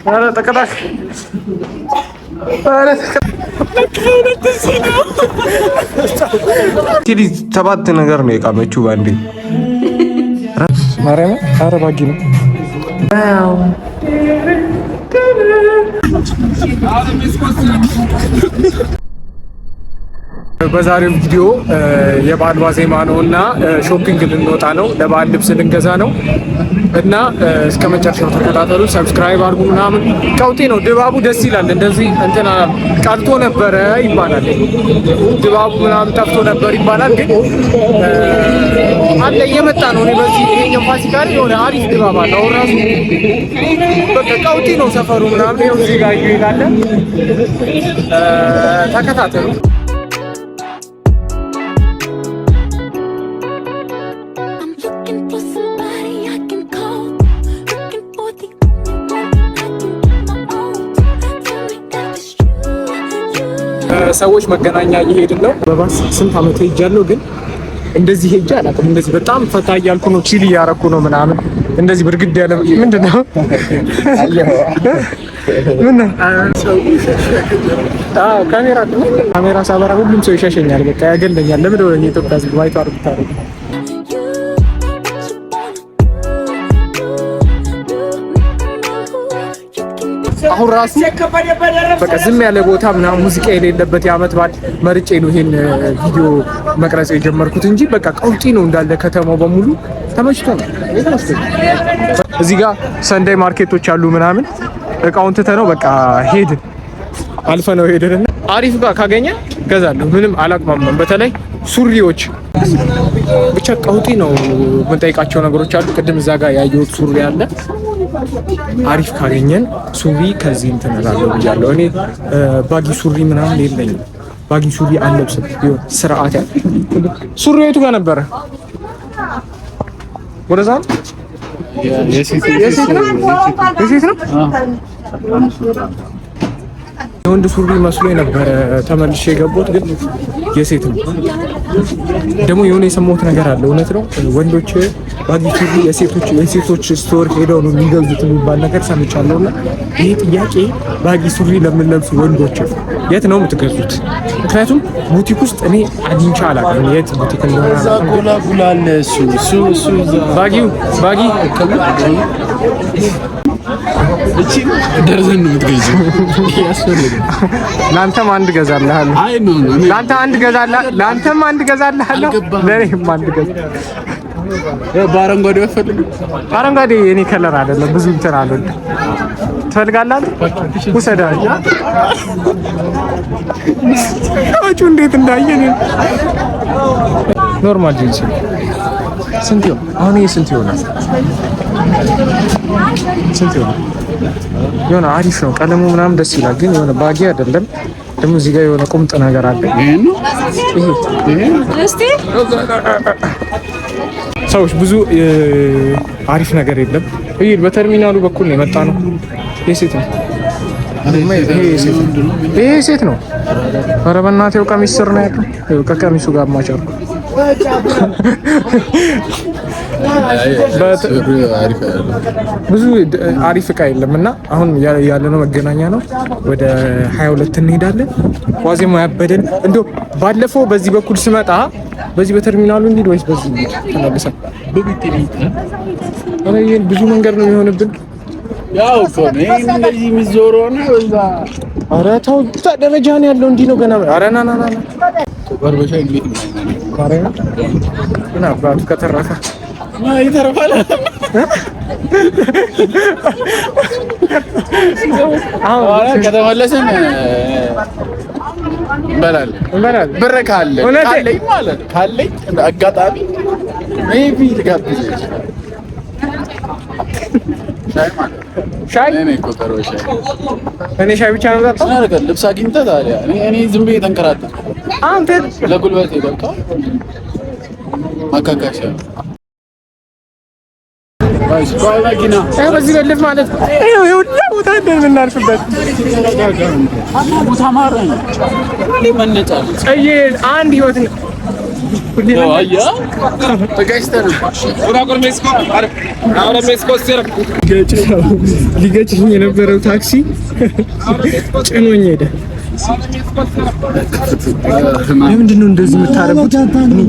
ኧረ ተቀዳሽ ሰባት ነገር ነው የቃመችው ባንዴ። ማርያም ኧረ ባጊ ነው። በዛሬው ቪዲዮ የበዓል ዋዜማ ነው እና ሾፒንግ ልንወጣ ነው። ለበዓል ልብስ ልንገዛ ነው እና እስከ መጨረሻው ተከታተሉ። ሰብስክራይብ አድርጉ ምናምን። ቀውጤ ነው ድባቡ፣ ደስ ይላል። እንደዚህ እንትና ቀርቶ ነበረ ይባላል፣ ድባቡ ምናምን ጠፍቶ ነበር ይባላል። ግን አለ እየመጣ ነው። እኔ በዚህ ይሄኛው ፋሲካ ላይ የሆነ አሪፍ ድባብ አለ። አሁን ራሱ በቃ ቀውጤ ነው ሰፈሩ ምናምን። ይኸው እዚህ ጋር ይላል። ተከታተሉ። ሰዎች መገናኛ እየሄድን ነው። በባስ ስንት ዓመት ሄጃለሁ፣ ግን እንደዚህ ሄጃ አላውቅም። እንደዚህ በጣም ፈታ እያልኩ ነው፣ ቺል እያረኩ ነው ምናምን። እንደዚህ ብርግድ ያለ ምንድን ነው ምን ካሜራ ሳበራ ሁሉም ሰው ይሸሸኛል፣ በቃ ያገለኛል። ለምን ወደ ኢትዮጵያ ህዝብ ዋይቶ አርብታሩ አሁን ራሱ በቃ ዝም ያለ ቦታ ምናምን ሙዚቃ የሌለበት የዓመት በዓል መርጬ ነው ይሄን ቪዲዮ መቅረጽ የጀመርኩት እንጂ በቃ ቀውጢ ነው እንዳለ ከተማው በሙሉ ተመችቶናል። እዚህ ጋር ሰንዳይ ማርኬቶች አሉ ምናምን። እቃውን ትተነው በቃ ሄድን፣ አልፈነው ሄድን። አሪፍ ጋር ካገኘ ገዛለሁ፣ ምንም አላቅማማም። በተለይ ሱሪዎች ብቻ ቀውጢ ነው። የምንጠይቃቸው ነገሮች አሉ። ቅድም እዛ ጋር ያየሁት ሱሪ አለ። አሪፍ ካገኘን ሱሪ ከዚህ እንትን እላለሁ ብያለሁ። እኔ ባጊ ሱሪ ምናምን የለኝም። ባጊ ሱሪ አለብስም። ይሁን ስርዓት ያ ሱሪ የቱ ጋር ነበረ? ወደዛ ነው የሴት ነው። የወንድ ሱሪ መስሎ የነበረ ተመልሼ የገባሁት ግን የሴት ነው። ደግሞ የሆነ የሰማሁት ነገር አለ። እውነት ነው? ወንዶች ባጊ ሱሪ የሴቶች ስቶር ሄደው ነው የሚገዙት የሚባል ነገር ሰምቻለሁ። እና ይህ ጥያቄ ባጊ ሱሪ ለምንለብሱ ወንዶች የት ነው የምትገዙት? ምክንያቱም ቡቲክ ውስጥ እኔ አግኝቼ አላውቅም። የት ቡቲክ እንደሆነ ባጊ እቺ ደርዘን ነው የምትገዢው። ያስፈልጋል። ላንተም አንድ ገዛልሃለሁ። አይ ነው ላንተ አንድ ገዛልሃለሁ፣ ላንተም አንድ ገዛልሃለሁ፣ ለኔም አንድ ገዛልሃለሁ። በአረንጓዴ ወፈልግ። አረንጓዴ የኔ ከለር አይደለም፣ ብዙ እንትን አልወድም። ትፈልጋለህ? ውሰዳኝ። አጩ እንዴት እንዳየን ኖርማል ጂንስ ስንት ይሆን? አሁን ይሄ ስንት ይሆናል? ስንት ይሆናል? የሆነ አሪፍ ነው ቀለሙ ምናምን ደስ ይላል፣ ግን የሆነ ባጊ አይደለም። ደግሞ እዚህ ጋር የሆነ ቁምጥ ነገር አለ። ሰዎች ብዙ አሪፍ ነገር የለም። ይሄ በተርሚናሉ በኩል ነው የመጣ ነው። የሴት ነው ይሄ ሴት ነው። ኧረ በእናትህ ቀሚስ ስር ነው ያለው። ከቀሚሱ ጋር ማቻርኩ ብዙ አሪፍ እቃ የለም እና አሁን ያለነው መገናኛ ነው። ወደ 22 እንሄዳለን። ዋዜማ ያበደን እንደው ባለፈው በዚህ በኩል ስመጣ በዚህ በተርሚናሉ እንሂድ ወይስ በዚህ ተመልሰን? ብዙ መንገድ ነው የሚሆንብን። ያው እኮ ነው እንደዚህ የሚዞረው ነው በዛ። ኧረ ተው ደረጃ ነው ያለው እንዲህ ነው ገና። ኧረ ና በርበሻ እንዴት ነው ካሬና እና አባቱ ከተረፈ ይተርፋል። አሁን ከተመለሰን እንበላለን። ብር ካለኝ ማለት ካለኝ አጋጣሚ ሜቢ ልጋብዝሽ። ሻይ እኔ ሻይ ብቻ ነው የምጠጣው። ልብስ አግኝተህ ታዲያ እኔ ዝም ብዬ ተንከራተትኩ። አንተ ለጉልበቴ በቃ ማካካሻ በዚህ በልፍ ማለት ነው። ይኸው ቦታ እንደምናልፍበት ቦታ ማረኝ። አንድ ህይወት ሊገጭኝ የነበረው ታክሲ ጭኖኝ ሄደ። ለምንድን ነው እንደዚህ የምታረጉት? ለምንድን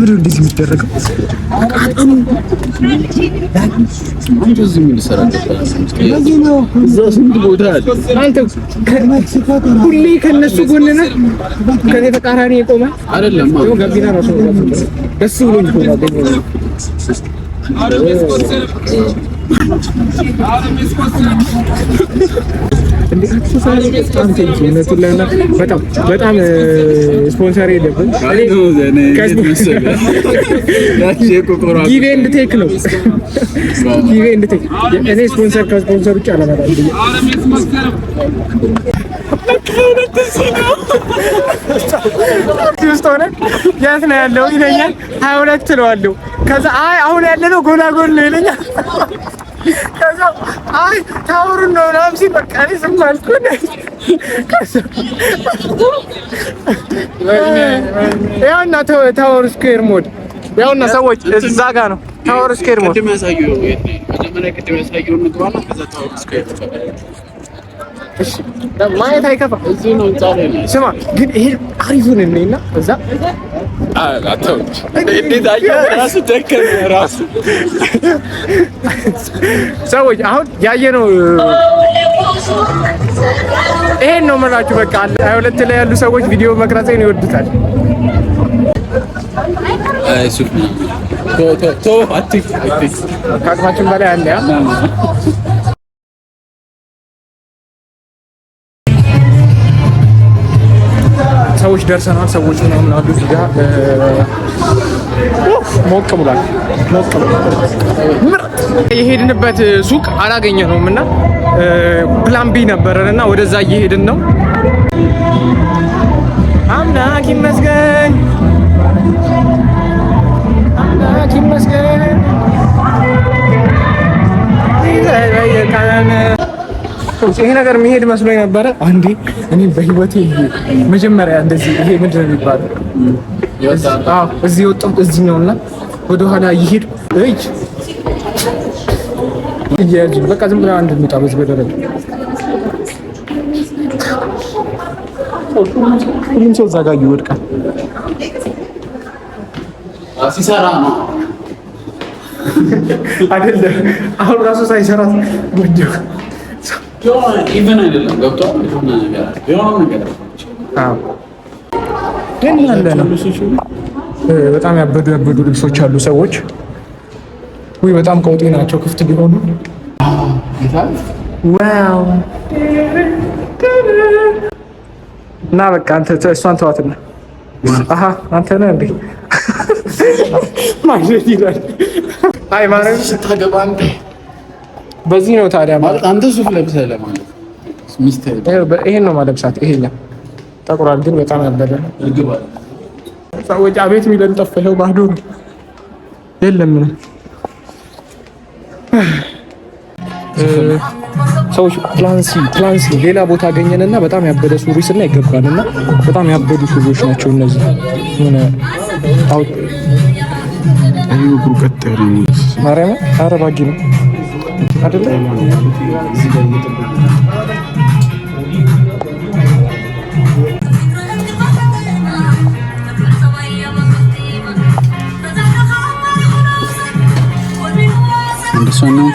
ነው እንደዚህ የሚደረገው? ሁሌ ከነሱ ጎን ነህ፣ ከኔ ተቃራኒ የቆመ አይደለም። ጋቢና ራሱ ደስ ብሎኝ በጣም ስፖንሰር የለብን። ጊዜ እንድቴክ ነው። ጊዜ እንድቴክ እኔ ስፖንሰር ከስፖንሰር ውጭ አላመጣም። የት ነው ያለው ይለኛል። 22 ትለዋለሁ። ከዛ አይ አሁን ያለነው ጎላጎል ነው ይለኛል። ከዛ አይ ታወሩን ነው ምናምን ሲል በቃ እኔ ዝም አልኩኝ። ያውና ታወር ስኩዌር ሞድ ያውና ሰዎች እዛ ጋ ነው ታወር ስኩዌር ሞድ እሺ ማየት አይከፋም። እዚህ ነው እንጻለኝ። ስማ ግን ይሄ አሪፉን እኔና እዛ አላተውች እንዴት አየህ? ራሱ ደከመ ራሱ ሰዎች አሁን ያየነው ይሄን ነው የምላችሁ። በቃ 22 ላይ ያሉ ሰዎች ቪዲዮ መቅረጽን ይወዱታል። አይ ሱፍ ቶ አትክ ከአቅማችን በላይ አለ ያ ሰዎች ደርሰናል። ሰዎች ምናምን አሉ እዚህ ጋር ሞቅ ብሏል። የሄድንበት ሱቅ አላገኘነውም እና ፕላን ቢ ነበረንና ወደዛ እየሄድን ነው። አምላክ ይመስገን፣ አምላክ ይመስገን። ይሄ ነገር መሄድ መስሎኝ ነበረ። አንዴ እኔ በህይወቴ መጀመሪያ እንደዚህ ይሄ ምንድን ነው የሚባለው? አዎ እዚህ ወጣሁ እዚህ ነውና ወደ ኋላ ይሄድ እጅ እያጅ በቃ ዝም ብላ አንድ እንውጣ በዚህ በደረጃ ሁሉም ሰው እዛ ጋር ይወድቃል። ሲሰራ ነው አይደለም። አሁን ራሱ ሳይሰራ ወዲሁ ኢቨን አይደለም ገብቷል። ግን ያለ ነው። በጣም ያበዱ ልብሶች አሉ ሰዎች። ወይ በጣም ቀውጤ ናቸው። ክፍት ሊሆኑ ዋው እና በቃ አንተ እሷን ተዋትና አሃ አንተ ነህ እንዴ ማለት ይላል። አይ ማለት ስታገባ አንተ በዚህ ነው ታዲያ ማለት አንተ ሱፍ ለብሰህ ለማለት ሚስት ይሄን ነው ማለብሳት። ይሄኛ ጠቁራል ግን በጣም ያበደ ነው። ሰዎች አቤት የሚለን ጠፋው ባዶ ነው የለም ምንም። ሰዎች ፕላንሲ ሌላ ቦታ አገኘንና በጣም ያበደ ሱሪ ስና ይገባልና በጣም ያበዱ ሱሪዎች ናቸው እነዚህ። ምን አው አዩ ጉርቀት ያለ ማርያም አረባጊ ነው አይደለ? እንደሱ ነው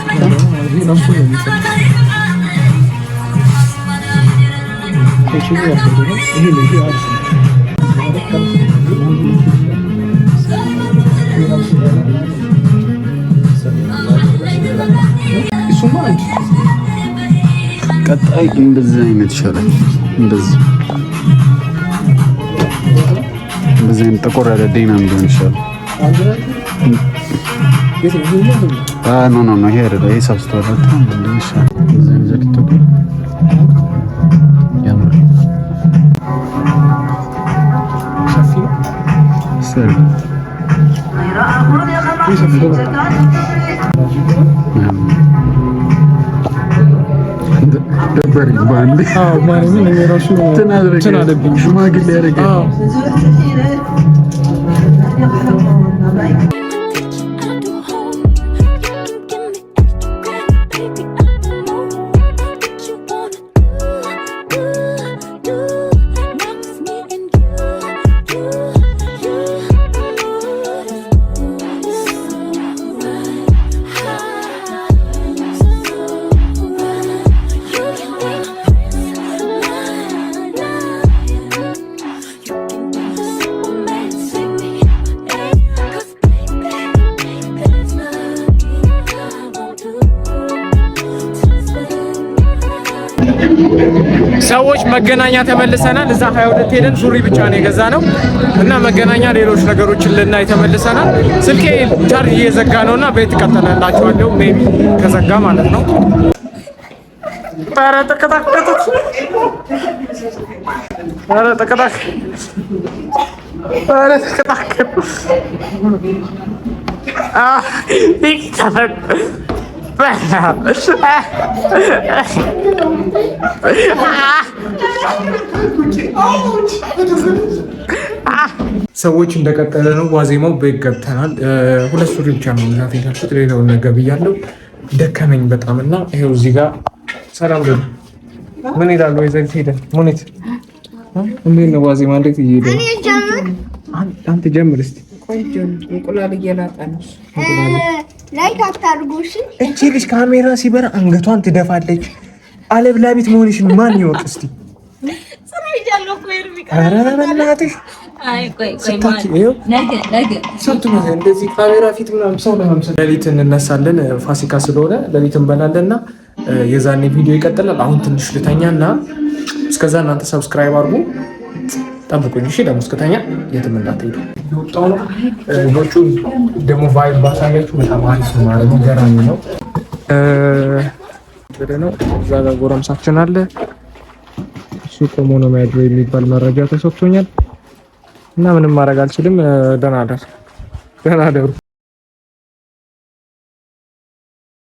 ቀጣይ እንደዚህ አይነት ይሻላል። እንደዚህ አይነት ጠቆር ያለ ዴና እንደሆነ ይሻላል። ኖ ይሄ አይደለም። ይሄ ሳብስቷል እንደዚህ ይሻላል። እንደዚህ ጃኬት ተቆር ያምራል። ሰሪ ደበረኝ ባንዴ። አዎ ማለት ምን ራሱ ተናደብኝ ሽማግሌ ያደረገኝ። አዎ ሰዎች መገናኛ ተመልሰናል። እዛ 22 ሄደን ሱሪ ብቻ ነው የገዛነው እና መገናኛ ሌሎች ነገሮችን ልናይ ተመልሰናል። ስልኬ ቻርጅ እየዘጋ ነውና ቤት ቀጠለላችኋለሁ። ሜቢ ከዘጋ ማለት ነው። ኧረ ተከታከቱት። ኧረ ተከታከ ኧረ ተከታከቱ። ሰዎች እንደቀጠለ ነው። ዋዜማው ቤት ገብተናል። ሁለት ሱሪ ብቻ ነው እናት ያልኩት፣ ሌላውን ነገር ብያለሁ። ደከመኝ በጣም እና ይሄው እዚህ ጋር ሰላም ነው። ምን ይላል ወይ ዘግይተህ ሄደህ ሙኒት እንዴት ነው ዋዜማ? እንዴት እየሄደ አንተ ጀምር እስቲ። ቆንጆ እንቁላል እየላጠ ነው። ላይክ አታርጉሽ። እቺ ልጅ ካሜራ ሲበራ አንገቷን ትደፋለች። አለብላቢት መሆንሽን ማን ይወቅ እስቲ። ኧረ በእናትሽ እንደዚህ ካሜራ ፊት ምናምን ሰው ለመምሰል ሌሊት እንነሳለን። ፋሲካ ስለሆነ ሌሊት እንበላለን እና የዛኔ ቪዲዮ ይቀጥላል። አሁን ትንሽ ልተኛና እስከዛ እናንተ ሰብስክራይብ አድርጉ፣ ጠብቁኝ። እሺ ደግሞ እስከተኛ የትም እንዳትሄዱ። የወጣው ነው ሎቹ ደግሞ ቫይብ ባሳያችሁ በጣም አሪፍ ነው ማለት ነው። ገራሚ ነው። ወደ ነው እዛ ጋር ጎረምሳችን አለ። እሱ ቆሞ ነው የሚያድረው የሚባል መረጃ ተሰጥቶኛል እና ምንም ማድረግ አልችልም። ደህና ደሩ።